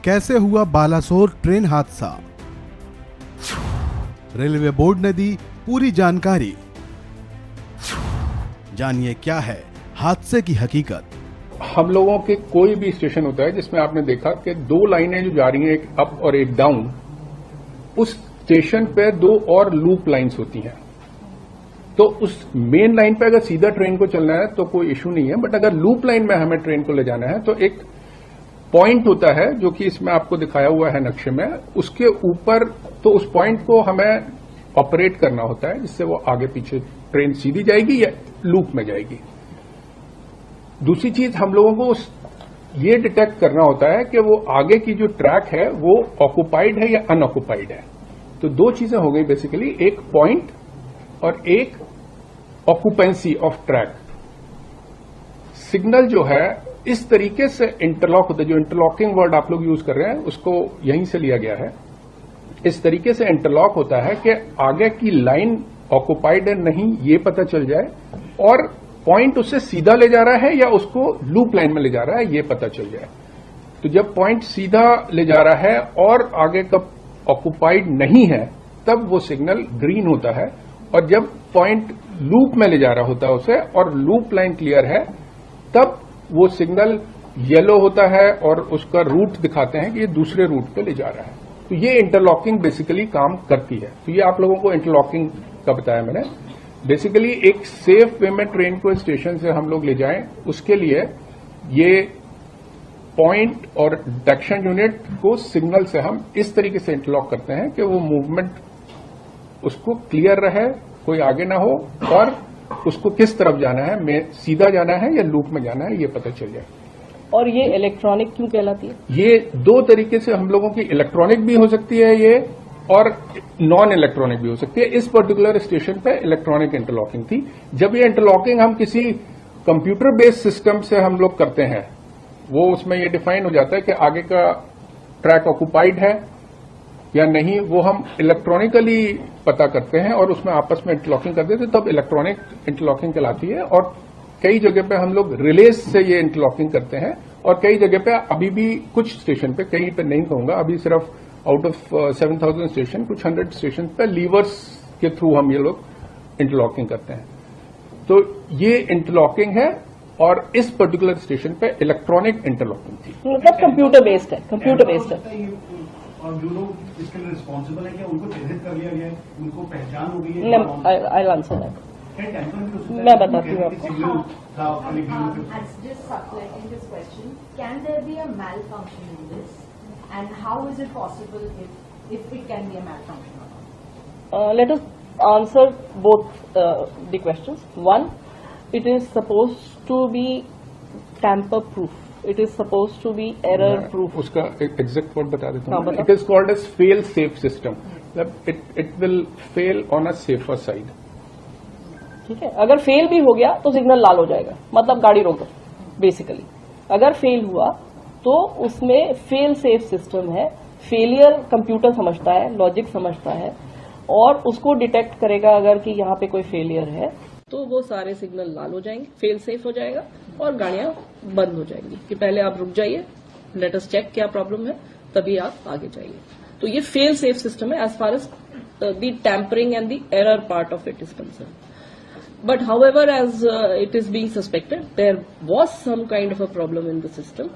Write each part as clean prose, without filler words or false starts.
कैसे हुआ बालासोर ट्रेन हादसा, रेलवे बोर्ड ने दी पूरी जानकारी। जानिए क्या है हादसे की हकीकत। हम लोगों के कोई भी स्टेशन होता है जिसमें आपने देखा कि दो लाइनें जो जा रही हैं, एक अप और एक डाउन, उस स्टेशन पे दो और लूप लाइंस होती हैं। तो उस मेन लाइन पे अगर सीधा ट्रेन को चलना है तो कोई इश्यू नहीं है, बट अगर लूप लाइन में हमें ट्रेन को ले जाना है तो एक पॉइंट होता है जो कि इसमें आपको दिखाया हुआ है नक्शे में, उसके ऊपर तो उस पॉइंट को हमें ऑपरेट करना होता है जिससे वो आगे पीछे ट्रेन सीधी जाएगी या लूप में जाएगी। दूसरी चीज हम लोगों को ये डिटेक्ट करना होता है कि वो आगे की जो ट्रैक है वो ऑक्युपाइड है या अनऑक्युपाइड है। तो दो चीजें हो गई बेसिकली, एक पॉइंट और एक ऑक्युपेंसी ऑफ ट्रैक। सिग्नल जो है इस तरीके से इंटरलॉक होता है, जो इंटरलॉकिंग वर्ड आप लोग यूज कर रहे हैं उसको यहीं से लिया गया है। इस तरीके से इंटरलॉक होता है कि आगे की लाइन ऑक्युपाइड है नहीं ये पता चल जाए, और पॉइंट उसे सीधा ले जा रहा है या उसको लूप लाइन में ले जा रहा है ये पता चल जाए। तो जब पॉइंट सीधा ले जा रहा है और आगे का ऑक्युपाइड नहीं है तब वो सिग्नल ग्रीन होता है, और जब पॉइंट लूप में ले जा रहा होता है उसे और लूप लाइन क्लियर है तब वो सिग्नल येलो होता है और उसका रूट दिखाते हैं कि ये दूसरे रूट पे ले जा रहा है। तो ये इंटरलॉकिंग बेसिकली काम करती है। तो ये आप लोगों को इंटरलॉकिंग का बताया मैंने। बेसिकली एक सेफ वे में ट्रेन को स्टेशन से हम लोग ले जाएं, उसके लिए ये पॉइंट और डिटेक्शन यूनिट को सिग्नल से हम इस तरीके से इंटरलॉक करते हैं कि वो मूवमेंट उसको क्लियर रहे, कोई आगे ना हो, और उसको किस तरफ जाना है, में सीधा जाना है या लूप में जाना है ये पता चल जाए। और ये इलेक्ट्रॉनिक क्यों कहलाती है? ये दो तरीके से हम लोगों की इलेक्ट्रॉनिक भी हो सकती है ये, और नॉन इलेक्ट्रॉनिक भी हो सकती है। इस पर्टिकुलर स्टेशन पे इलेक्ट्रॉनिक इंटरलॉकिंग थी। जब ये इंटरलॉकिंग हम किसी कंप्यूटर बेस्ड सिस्टम से हम लोग करते हैं, वो उसमें ये डिफाइन हो जाता है कि आगे का ट्रैक ऑक्युपाइड है या नहीं, वो हम इलेक्ट्रॉनिकली पता करते हैं और उसमें आपस में इंटरलॉकिंग करते थे, तब इलेक्ट्रॉनिक इंटरलॉकिंग कहलाती है। और कई जगह पे हम लोग रिलेज से ये इंटरलॉकिंग करते हैं, और कई जगह पे अभी भी कुछ स्टेशन पे, कहीं पे नहीं कहूंगा, अभी सिर्फ आउट ऑफ 7,000 स्टेशन कुछ 100 स्टेशन पे लीवर्स के थ्रू हम ये लोग इंटरलॉकिंग करते हैं। तो ये इंटरलॉकिंग है, और इस पर्टिकुलर स्टेशन पे इलेक्ट्रॉनिक इंटरलॉकिंग थी। मतलब कंप्यूटर बेस्ड है, कंप्यूटर बेस्ड है। और जो लोग इसके लिए रिस्पॉन्सिबल है, क्या उनको चिन्हित कर लिया गया है, उनको पहचान हो गई है? I answer that. मैं बताती हूँ आपको। Just supplementing this question, can there be a malfunction in this, and how is it possible if it can be a malfunction or not? Let us answer both the questions. One, it is supposed to be tamper proof. It is supposed to be error proof. उसका exact word बता देता हूँ। हाँ, it is called as fail safe system. It will fail on a safer side. ठीक है, अगर fail भी हो गया तो सिग्नल लाल हो जाएगा, मतलब गाड़ी रोको बेसिकली। अगर फेल हुआ तो उसमें फेल सेफ सिस्टम है। फेलियर कंप्यूटर समझता है, लॉजिक समझता है, और उसको डिटेक्ट करेगा अगर कि यहाँ पे कोई फेलियर है तो वो सारे सिग्नल लाल हो जाएंगे, फेल सेफ हो जाएगा और गाड़ियां बंद हो जाएंगी कि पहले आप रुक जाइए, लेट अस चेक क्या प्रॉब्लम है, तभी आप आगे जाइए। तो ये फेल सेफ सिस्टम है as far as the tampering and the error part of it is concern. But however, as it is being suspected, there was some kind of a problem in the system.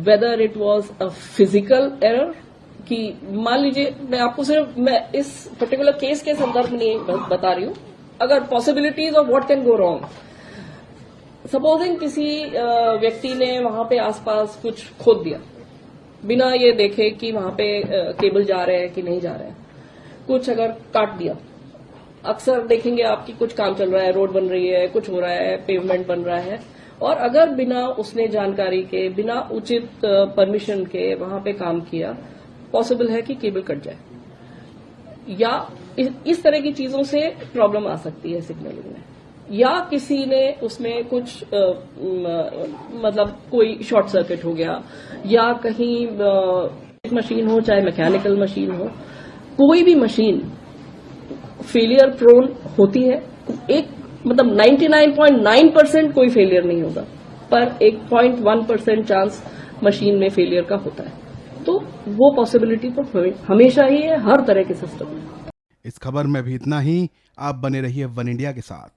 Whether it was a physical error, कि मान लीजिए, मैं आपको सिर्फ मैं इस particular case के संदर्भ में नहीं बता रही हूँ, अगर possibilities of what can go wrong. Supposing किसी व्यक्ति ने वहां पे आसपास कुछ खोद दिया बिना ये देखे कि वहां पे केबल जा रहे हैं कि नहीं जा रहे हैं, कुछ अगर काट दिया। अक्सर देखेंगे आपकी कुछ काम चल रहा है, रोड बन रही है, कुछ हो रहा है, पेवमेंट बन रहा है, और अगर बिना उसने जानकारी के, बिना उचित परमिशन के वहां पे काम किया, पॉसिबल है कि केबल कट जाए, या इस तरह की चीजों से प्रॉब्लम आ सकती है सिग्नलिंग में। या किसी ने उसमें कुछ मतलब कोई शॉर्ट सर्किट हो गया, या कहीं मशीन हो, चाहे मैकेनिकल मशीन हो, कोई भी मशीन फेलियर प्रोन होती है। एक मतलब 99.9% कोई फेलियर नहीं होगा, पर एक 0.1% चांस मशीन में फेलियर का होता है। तो वो पॉसिबिलिटी तो हमेशा ही है हर तरह के सिस्टम में। इस खबर में भी इतना ही। आप बने रहिए वन इंडिया के साथ।